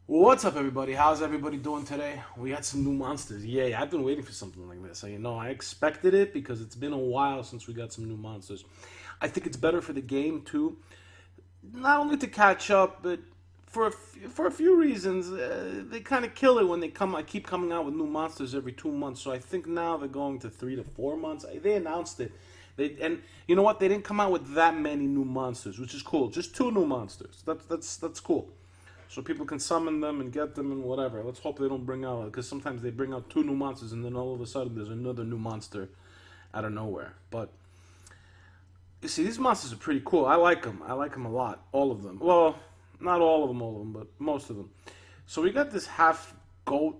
What's up, everybody? How's everybody doing today? We got some new monsters. Yay, I've been waiting for something like this. I expected it because it's been a while since we got some new monsters. I think it's better for the game, too. Not only to catch up, but for a few reasons. They kind of kill it when I keep coming out with new monsters every 2 months. So I think now they're going to 3 to 4 months. They announced it. And you know what? They didn't come out with that many new monsters, which is cool. Just two new monsters. That's cool, so people can summon them and get them and whatever. Let's hope they don't bring out, because sometimes they bring out two new monsters and then all of a sudden there's another new monster out of nowhere. But you see, these monsters are pretty cool. I like them. I like them a lot. All of them. Well, not all of them, but most of them. So we got this half goat,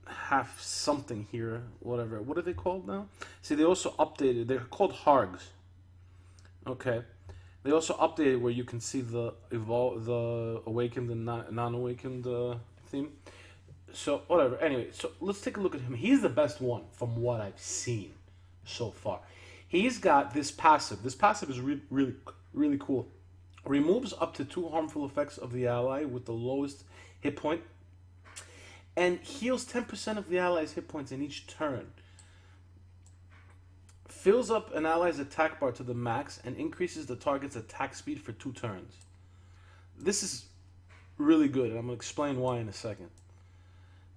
half something here, whatever. What are they called now? See, they also updated. They're called Hargs. Okay. They also updated where you can see the awakened and non-awakened theme. So whatever. Anyway, so let's take a look at him. He's the best one from what I've seen so far. He's got this passive. This passive is really cool. Removes up to 2 harmful effects of the ally with the lowest hit point, and heals 10% of the ally's hit points in each turn. Fills up an ally's attack bar to the max and increases the target's attack speed for 2 turns. This is really good, and I'm going to explain why in a second.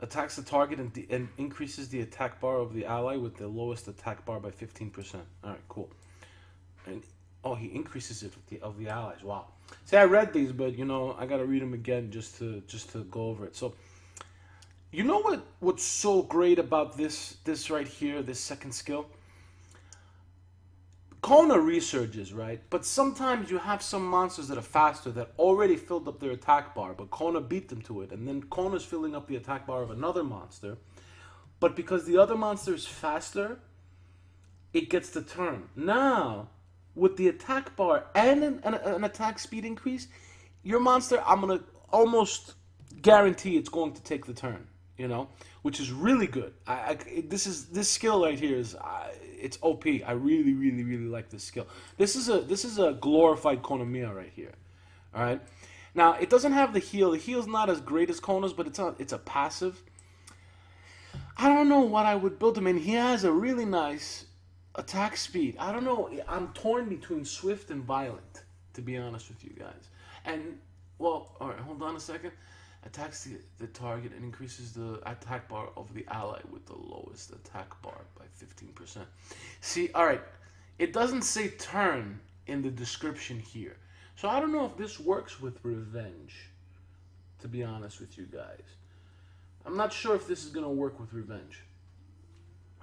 Attacks the target and increases the attack bar of the ally with the lowest attack bar by 15%. Alright, cool. And he increases it of the allies. Wow. See, I read these, but I got to read them again just to go over it. So, you know what's so great about this right here, this second skill? Kona resurges, right? But sometimes you have some monsters that are faster that already filled up their attack bar, but Kona beat them to it. And then Kona's filling up the attack bar of another monster. But because the other monster is faster, it gets the turn. Now, with the attack bar and an attack speed increase, your monster, I'm going to almost guarantee it's going to take the turn. Which is really good. This skill right here is it's OP. I really like this skill. This is a glorified Konamiya right here. All right. Now it doesn't have the heal. The heal's not as great as Kona's, but it's a passive. I don't know what I would build him in. He has a really nice attack speed. I don't know. I'm torn between swift and violent, to be honest with you guys. And well, all right. Hold on a second. Attacks the target and increases the attack bar of the ally with the lowest attack bar by 15%. See, alright, it doesn't say turn in the description here. So I don't know if this works with revenge, to be honest with you guys. I'm not sure if this is going to work with revenge.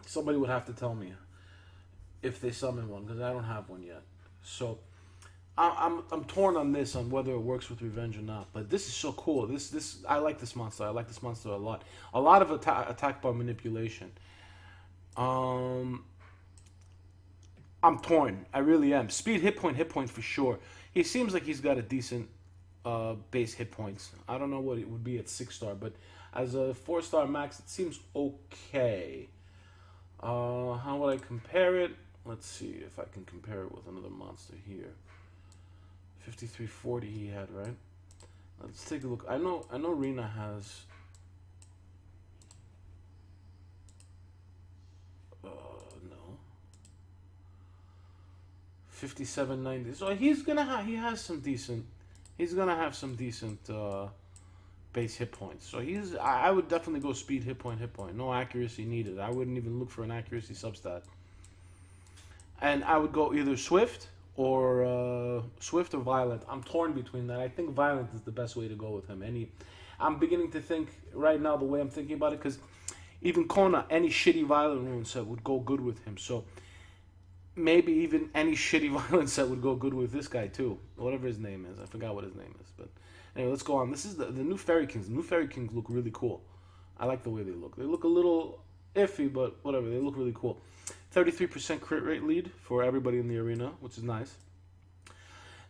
Somebody would have to tell me if they summon one, because I don't have one yet. So I'm torn on this, on whether it works with revenge or not. But this is so cool. I like this monster. I like this monster a lot. A lot of attack bar manipulation. I'm torn. I really am. Speed, hit point for sure. He seems like he's got a decent base hit points. I don't know what it would be at 6-star, but as a 4-star max, it seems okay. How would I compare it? Let's see if I can compare it with another monster here. 5340 he had, right? Let's take a look. I know Rena has no 5790. So he's gonna have some decent base hit points. So I would definitely go speed, hit point. No accuracy needed. I wouldn't even look for an accuracy substat. And I would go either swift or violent. I'm torn between that. I think violent is the best way to go with him. I'm beginning to think right now the way I'm thinking about it, because even Kona, any shitty violent rune set would go good with him. So maybe even any shitty violent set would go good with this guy too. Whatever his name is. I forgot what his name is. But anyway, let's go on. This is the new Fairy Kings. The new Fairy Kings look really cool. I like the way they look. They look a little iffy, but whatever. They look really cool. 33% crit rate lead for everybody in the arena, which is nice.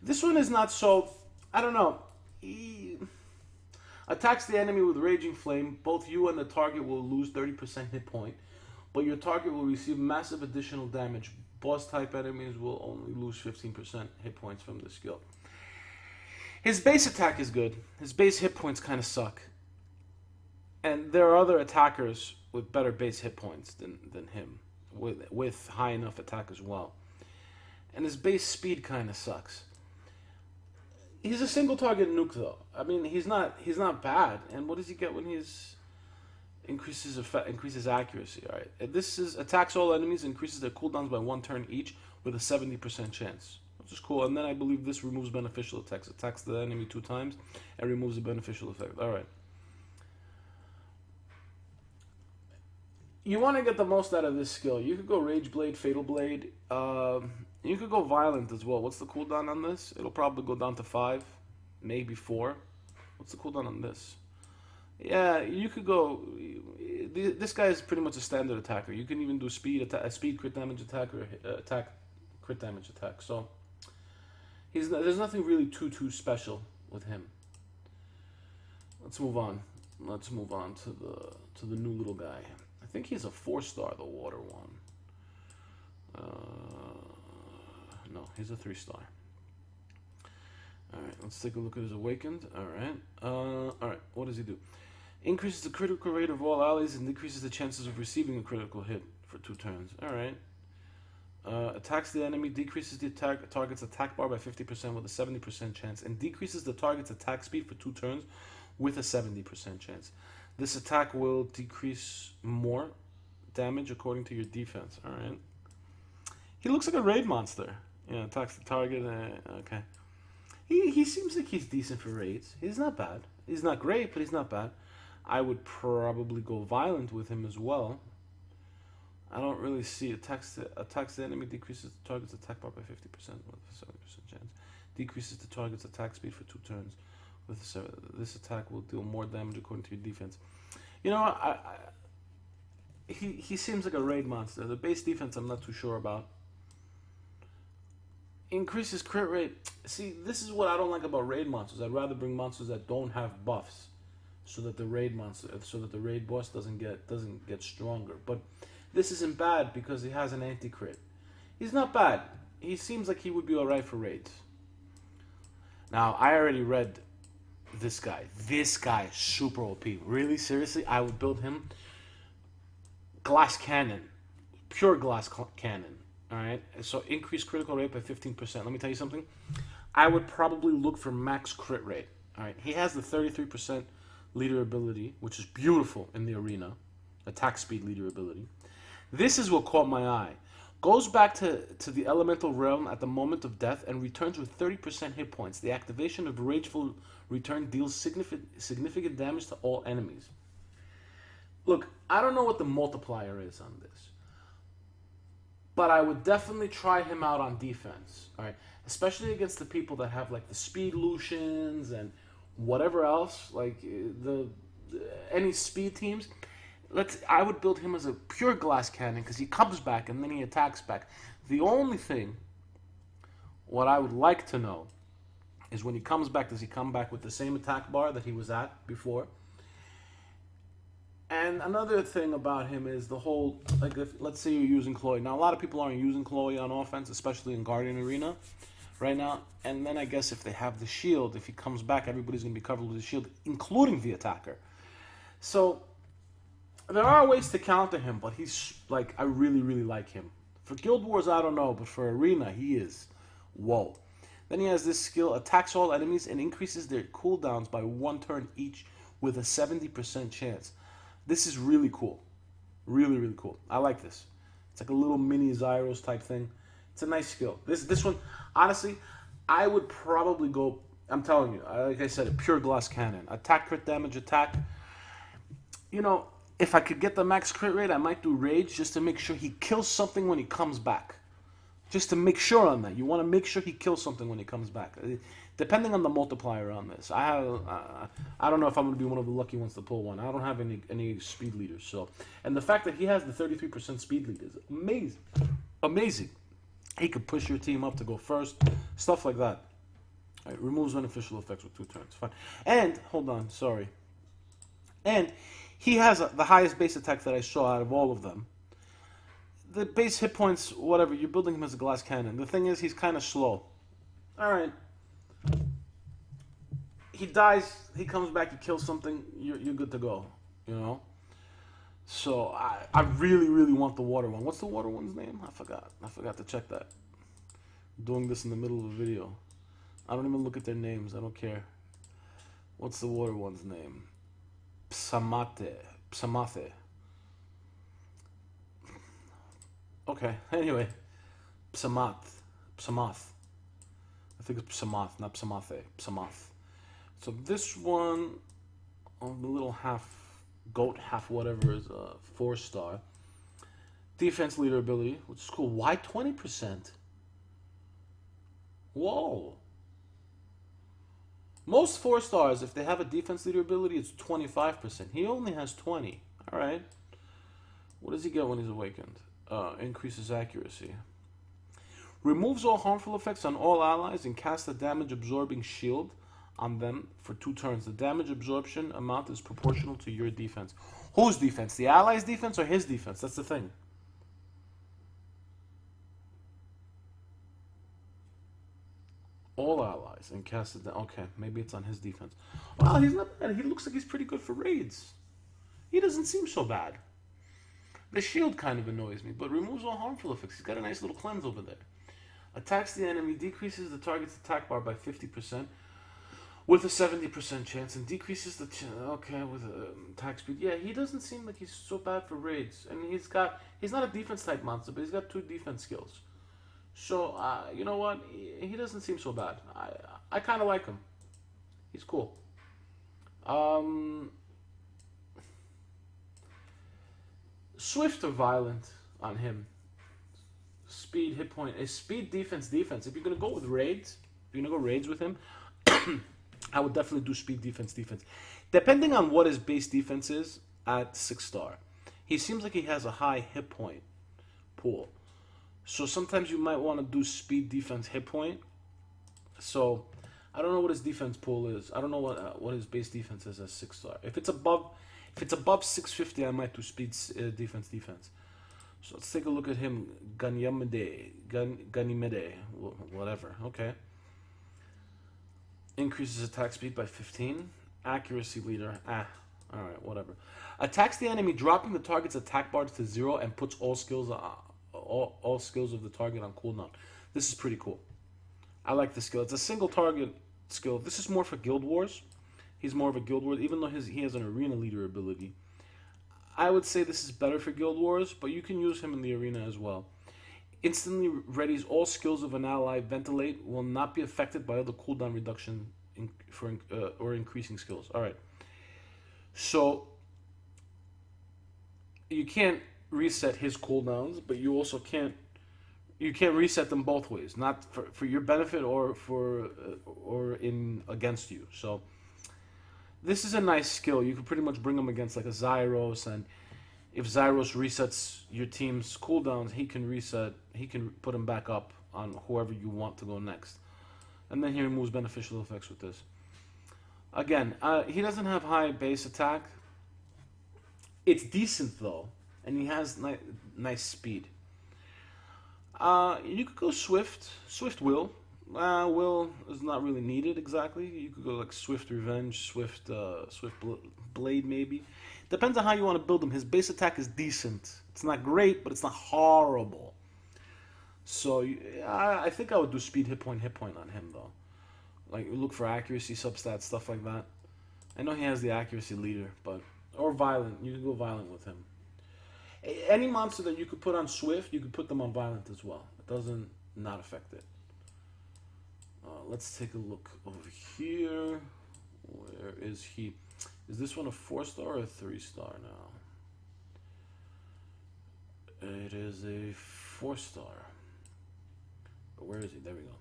This one is not so... I don't know. He attacks the enemy with Raging Flame. Both you and the target will lose 30% hit point, but your target will receive massive additional damage. Boss-type enemies will only lose 15% hit points from the skill. His base attack is good. His base hit points kind of suck. And there are other attackers with better base hit points than him, with high enough attack as well. And his base speed kind of sucks. He's a single target nuke though. I mean, he's not bad. And what does he get when he's increases accuracy? All right, this is attacks all enemies, increases their cooldowns by 1 turn each with a 70% chance, which is cool. And then I believe this removes beneficial attacks. Attacks the enemy 2 times and removes a beneficial effect. All right. You want to get the most out of this skill. You could go Rage Blade, Fatal Blade. You could go Violent as well. What's the cooldown on this? It'll probably go down to 5, maybe 4. What's the cooldown on this? Yeah, you could go. This guy is pretty much a standard attacker. You can even do speed crit damage attack, or attack crit damage attack. So there's nothing really too special with him. Let's move on. Let's move on to the new little guy. I think he's a 4-star, the water one. No, he's a 3-star. Alright, let's take a look at his Awakened. Alright, what does he do? Increases the critical rate of all allies and decreases the chances of receiving a critical hit for 2 turns. Alright. Attacks the enemy, decreases the target's attack bar by 50% with a 70% chance, and decreases the target's attack speed for 2 turns with a 70% chance. This attack will decrease more damage according to your defense. Alright. He looks like a raid monster. Yeah, attacks the target. Okay. He seems like he's decent for raids. He's not bad. He's not great, but he's not bad. I would probably go Violent with him as well. I don't really see attacks the enemy, decreases the target's attack bar by 50% with a 70% chance. Decreases the target's attack speed for 2 turns. This attack will deal more damage according to your defense. You know, he seems like a raid monster. The base defense I'm not too sure about. Increases crit rate. See, this is what I don't like about raid monsters. I'd rather bring monsters that don't have buffs, so that the raid boss doesn't get stronger. But this isn't bad because he has an anti-crit. He's not bad. He seems like he would be alright for raids. Now, I already read this guy. This guy is super OP. Really, seriously, I would build him glass cannon. Pure glass cannon. Alright? So increase critical rate by 15%. Let me tell you something. I would probably look for max crit rate. Alright? He has the 33% leader ability, which is beautiful in the arena. Attack speed leader ability. This is what caught my eye. Goes back to the elemental realm at the moment of death and returns with 30% hit points. The activation of Rageful Return deals significant damage to all enemies. Look, I don't know what the multiplier is on this, but I would definitely try him out on defense. All right, especially against the people that have like the speed Lucians and whatever else, like any speed teams. I would build him as a pure glass cannon because he comes back and then he attacks back. The only thing, what I would like to know, is when he comes back, does he come back with the same attack bar that he was at before? And another thing about him is the whole, like, let's say you're using Chloe. Now, a lot of people aren't using Chloe on offense, especially in Guardian Arena right now. And then I guess if they have the shield, if he comes back, everybody's going to be covered with the shield, including the attacker. So there are ways to counter him, but he's, like, I really, really like him. For Guild Wars, I don't know, but for Arena, he is, whoa. Then he has this skill, attacks all enemies and increases their cooldowns by 1 turn each with a 70% chance. This is really cool. Really, really cool. I like this. It's like a little mini Zyros type thing. It's a nice skill. This one, honestly, I would probably go, I'm telling you, like I said, a pure glass cannon. Attack, crit damage, attack. You know, if I could get the max crit rate, I might do Rage just to make sure he kills something when he comes back. Just to make sure on that. You want to make sure he kills something when he comes back. Depending on the multiplier on this. I don't know if I'm going to be one of the lucky ones to pull one. I don't have any speed leaders. So, and the fact that he has the 33% speed lead is amazing. Amazing. He could push your team up to go first. Stuff like that. All right, removes beneficial effects with 2 turns. Fine. And, hold on, sorry. And he has the highest base attack that I saw out of all of them. The base hit points, whatever, you're building him as a glass cannon. The thing is, he's kind of slow. Alright. He dies, he comes back, he kills something, you're good to go. you know. So I really, really want the water one. What's the water one's name? I forgot. I forgot to check that. Doing this in the middle of a video. I don't even look at their names. I don't care. What's the water one's name? Psamate. Psamathe. Okay, anyway. Psamath. Psamath. I think it's Psamath, not Psamathe. Psamath. So this one, oh, the little half goat, half whatever, is a 4-star. Defense leader ability, which is cool. Why 20%? Whoa. Most 4-stars, if they have a defense leader ability, it's 25%. He only has 20. All right. What does he get when he's awakened? Increases accuracy. Removes all harmful effects on all allies and casts a damage-absorbing shield on them for 2 turns. The damage absorption amount is proportional to your defense. Whose defense? The allies' defense or his defense? That's the thing. All allies and cast it down. Okay, maybe it's on his defense. Well, he's not bad. He looks like he's pretty good for raids. He doesn't seem so bad. The shield kind of annoys me, but removes all harmful effects. He's got a nice little cleanse over there. Attacks the enemy, decreases the target's attack bar by 50% with a 70% chance, and decreases the with attack speed. Yeah, he doesn't seem like he's so bad for raids, and he's not a defense type monster, but he's got 2 defense skills. So you know what? He doesn't seem so bad. I kind of like him. He's cool. Swift or violent on him. Speed, hit point. Speed, defense, defense. If you're going to go with raids, if you're going to go raids with him, I would definitely do speed, defense, defense. Depending on what his base defense is at 6-star. He seems like he has a high hit point pool. So sometimes you might want to do speed, defense, hit point. So I don't know what his defense pool is. I don't know what his base defense is at 6-star. If it's above 650, I might do speed, defense, defense. So let's take a look at him. Ganymede, whatever. Okay. Increases attack speed by 15. Accuracy leader. Alright, whatever. Attacks the enemy, dropping the target's attack bar to 0 and puts all skills of the target on cooldown. This is pretty cool. I like this skill. It's a single target skill. This is more for Guild Wars. He's more of a Guild Wars, even though he has an arena leader ability. I would say this is better for Guild Wars, but you can use him in the arena as well. Instantly readies all skills of an ally. Ventilate will not be affected by other cooldown reduction or increasing skills. All right. So you can't reset his cooldowns, but you also can't reset them both ways, not for your benefit or in against you. So this is a nice skill. You can pretty much bring him against like a Zyros, and if Zyros resets your team's cooldowns, he can put him back up on whoever you want to go next. And then he removes beneficial effects with this. Again, he doesn't have high base attack. It's decent though, and he has nice speed. You could go Swift. Swift Will. Will is not really needed exactly. You could go like Swift Revenge, Swift Blade maybe. Depends on how you want to build him. His base attack is decent. It's not great, but it's not horrible. So I think I would do speed, hit point on him though. Like look for accuracy, substats, stuff like that. I know he has the accuracy leader, or violent. You can go violent with him. Any monster that you could put on Swift, you could put them on violent as well. It doesn't not affect it. Let's take a look over here. Where is he? Is this one a 4-star or a 3-star now? It is a 4-star. But where is he? There we go.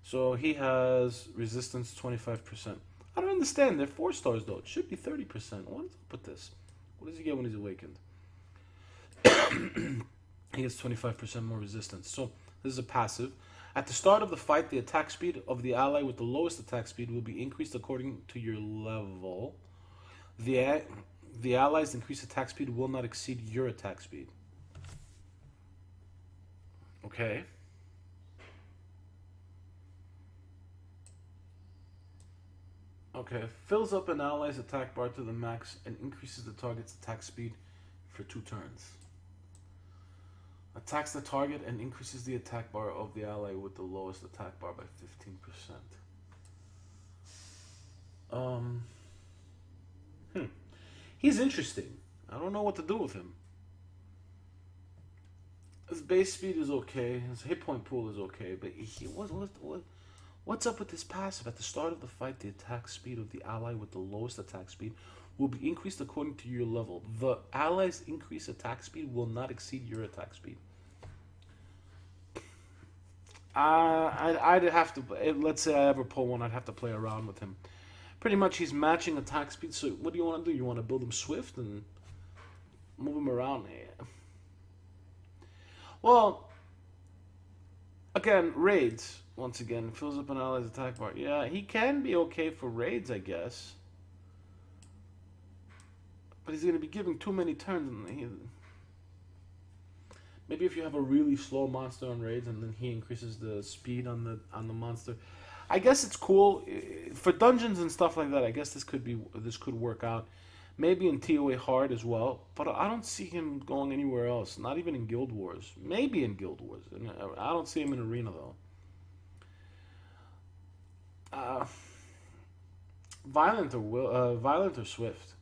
So he has resistance 25%. I don't understand. They're 4-stars though. It should be 30%. What is up with this? What does he get when he's awakened? He gets 25% more resistance. So this is a passive. At the start of the fight, the attack speed of the ally with the lowest attack speed will be increased according to your level. The ally's increased attack speed will not exceed your attack speed. Okay. Okay, fills up an ally's attack bar to the max and increases the target's attack speed for 2 turns. Attacks the target and increases the attack bar of the ally with the lowest attack bar by 15%. He's interesting. I don't know what to do with him. His base speed is okay. His hit point pool is okay, but what's up with this passive? At the start of the fight, the attack speed of the ally with the lowest attack speed will be increased according to your level. The ally's increased attack speed will not exceed your attack speed. I'd have to. Let's say I ever pull one, I'd have to play around with him. Pretty much, he's matching attack speed. So, what do you want to do? You want to build him swift and move him around? Yeah. Well, again, raids. Once again, fills up an ally's attack bar. Yeah, he can be okay for raids, I guess. But he's going to be giving too many turns. Maybe if you have a really slow monster on raids and then he increases the speed on the monster. I guess it's cool for dungeons and stuff like that. I guess this could work out. Maybe in TOA hard as well, but I don't see him going anywhere else. Not even in Guild Wars. Maybe in Guild Wars. I don't see him in Arena though. Violent or Swift.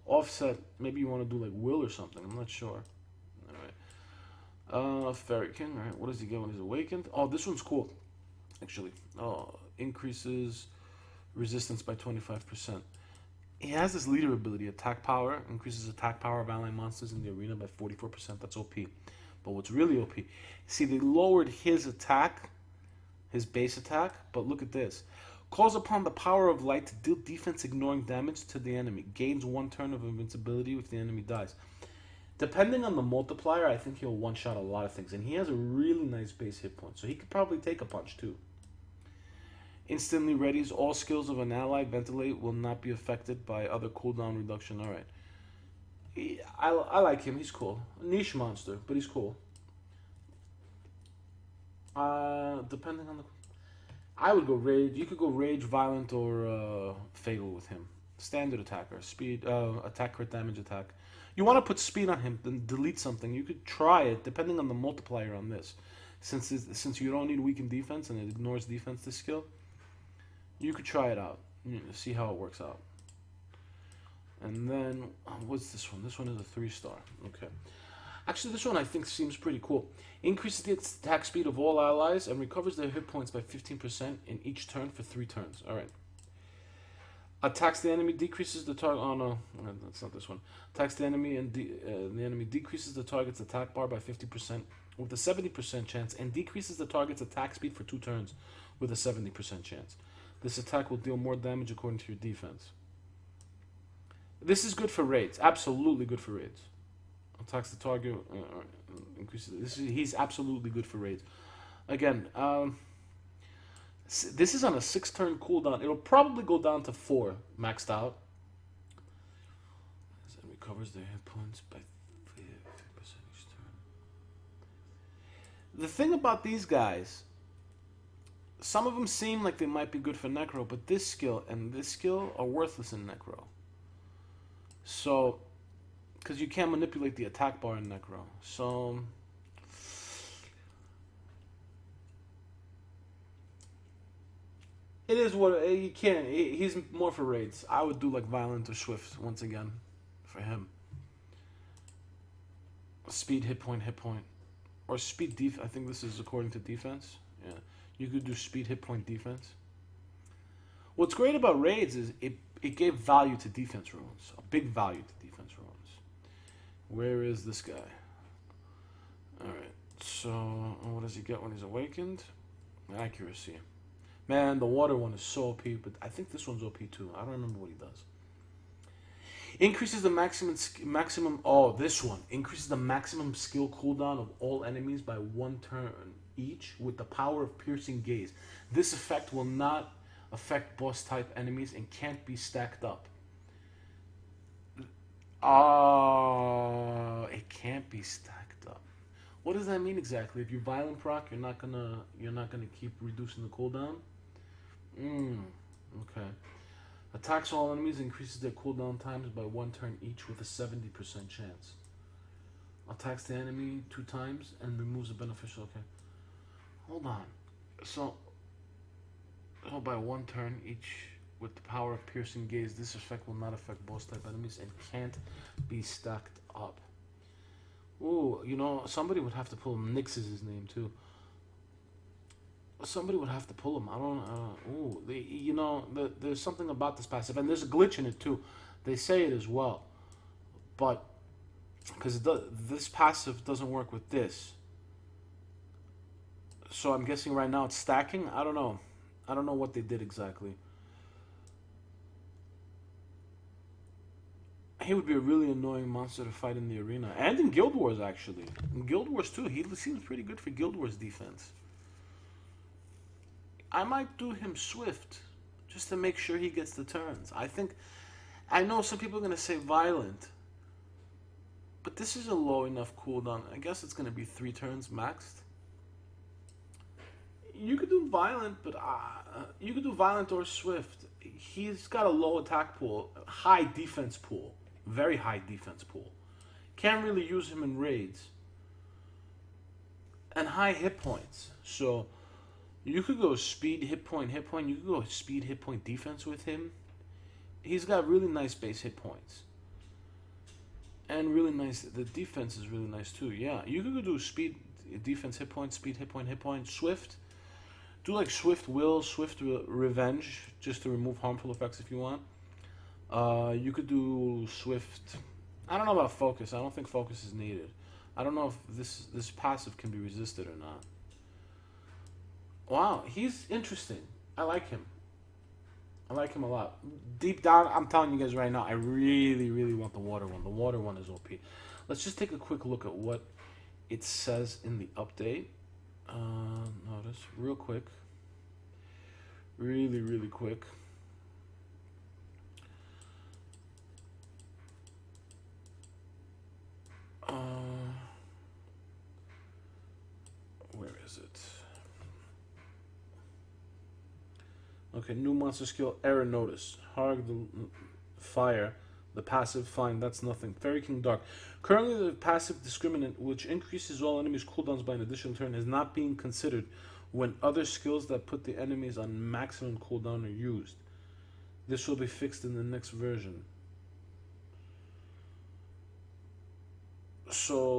Offset. Maybe you want to do like Will or something. I'm not sure. All right. Fairy King. All right. What does he get when he's awakened? Oh, this one's cool. Actually, increases resistance by 25%. He has this leader ability, attack power, increases attack power of ally monsters in the arena by 44%. That's OP. But what's really OP, see, they lowered his attack, his base attack, but look at this. Calls upon the power of light to deal defense ignoring damage to the enemy. Gains 1 turn of invincibility if the enemy dies. Depending on the multiplier, I think he'll one-shot a lot of things. And he has a really nice base hit point, so he could probably take a punch too. Instantly readies all skills of an ally. Ventilate will not be affected by other cooldown reduction. All right. I like him. He's cool. A niche monster, but he's cool. Depending on the... I would go Rage. You could go Rage, Violent, or Fatal with him. Standard attacker. Speed, attack, crit damage, attack. You want to put speed on him, then delete something. You could try it, depending on the multiplier on this. Since you don't need weakened defense and it ignores defense, this skill, you could try it out. See how it works out. And then, what's this one? This one is a 3-star. Okay. Actually, this one I think seems pretty cool. Increases the attack speed of all allies and recovers their hit points by 15% in each turn for 3 turns. Alright. Attacks the enemy, decreases the target. Oh no, that's not this one. Attacks the enemy and the enemy decreases the target's attack bar by 50% with a 70% chance and decreases the target's attack speed for 2 turns with a 70% chance. This attack will deal more damage according to your defense. This is good for raids. Absolutely good for raids. Attacks the target, increases. He's absolutely good for raids. Again, this is on a 6-turn cooldown. It'll probably go down to 4 maxed out. It recovers their hit points by 50% each turn. The thing about these guys, some of them seem like they might be good for Necro, but this skill and this skill are worthless in Necro. So, because you can't manipulate the attack bar in Necro. So, it is what you can't. He's more for raids. I would do like Violent or Swift once again for him. Speed, hit point, or speed def. I think this is according to defense. Yeah, you could do speed, hit point, defense. What's great about raids is it gave value to defense runes, a big value to defense runes. Where is this guy? All right. So what does he get when he's awakened? Accuracy. Man, the water one is so OP, but I think this one's OP too. I don't remember what he does. Increases the maximum. Oh, this one increases the maximum skill cooldown of all enemies by 1 turn each with the power of piercing gaze. This effect will not affect boss type enemies and can't be stacked up. Oh, it can't be stacked up. What does that mean exactly? If you violent proc, you're not gonna keep reducing the cooldown. Okay. Attacks all enemies, increases their cooldown times by 1 turn each with a 70% chance. Attacks the enemy 2 times and removes a beneficial. Okay. Hold on. So by 1 turn each with the power of piercing gaze, this effect will not affect boss type enemies and can't be stacked up. Ooh, you know, somebody would have to pull him. Nyx is his name too. Somebody would have to pull him. I don't. You know, there's something about this passive, and there's a glitch in it too. They say it as well, but because this passive doesn't work with this, so I'm guessing right now it's stacking. I don't know. I don't know what they did exactly. He would be a really annoying monster to fight in the arena, and in Guild Wars actually. In Guild Wars too, he seems pretty good for Guild Wars defense. I might do him Swift, just to make sure he gets the turns. I know some people are going to say Violent, but this is a low enough cooldown. I guess it's going to be 3 turns maxed. You could do Violent, but you could do Violent or Swift. He's got a low attack pool, high defense pool, very high defense pool. Can't really use him in raids. And high hit points, so you could go speed, hit point. You could go speed, hit point, defense with him. He's got really nice base hit points. And really nice, the defense is really nice too. Yeah, you could go do speed, defense, hit point, speed, hit point, Swift. Do like Swift Will, Swift Revenge, just to remove harmful effects if you want. You could do Swift. I don't know about Focus. I don't think Focus is needed. I don't know if this passive can be resisted or not. Wow, he's interesting. I like him. I like him a lot. Deep down, I'm telling you guys right now, I really, really want the water one. The water one is OP. Let's just take a quick look at what it says in the update. Notice, real quick. Really, really quick. Where is it? Okay, new monster skill, error notice. Harg the fire, the passive, fine, that's nothing. Fairy King Dark. Currently the passive discriminant, which increases all enemies' cooldowns by an additional turn, is not being considered when other skills that put the enemies on maximum cooldown are used. This will be fixed in the next version. So...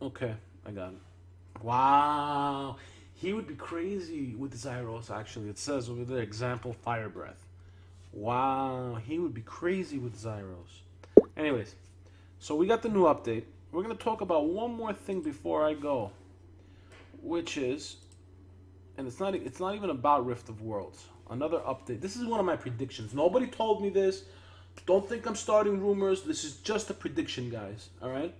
okay, I got it. Wow, he would be crazy with Zyros, actually. It says over there, example, Fire Breath. Wow, he would be crazy with Zyros. Anyways, so we got the new update. We're going to talk about one more thing before I go, which is, and it's not even about Rift of Worlds. Another update. This is one of my predictions. Nobody told me this. Don't think I'm starting rumors. This is just a prediction, guys. All right?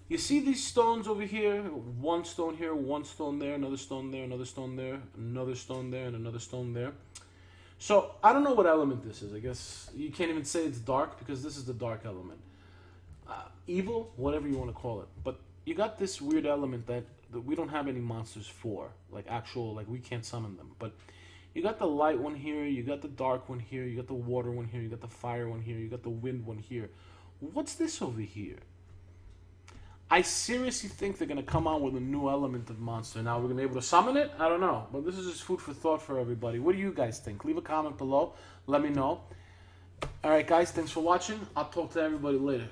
You see these stones over here? One stone here, one stone there, another stone there, another stone there, another stone there, and another stone there. So, I don't know what element this is. I guess you can't even say it's dark because this is the dark element. Evil, whatever you want to call it. But you got this weird element that we don't have any monsters for. Like we can't summon them. But you got the light one here, you got the dark one here, you got the water one here, you got the fire one here, you got the wind one here. What's this over here? I seriously think they're going to come out with a new element of monster. Now, we're going to be able to summon it? I don't know. But this is just food for thought for everybody. What do you guys think? Leave a comment below. Let me know. Alright, guys. Thanks for watching. I'll talk to everybody later.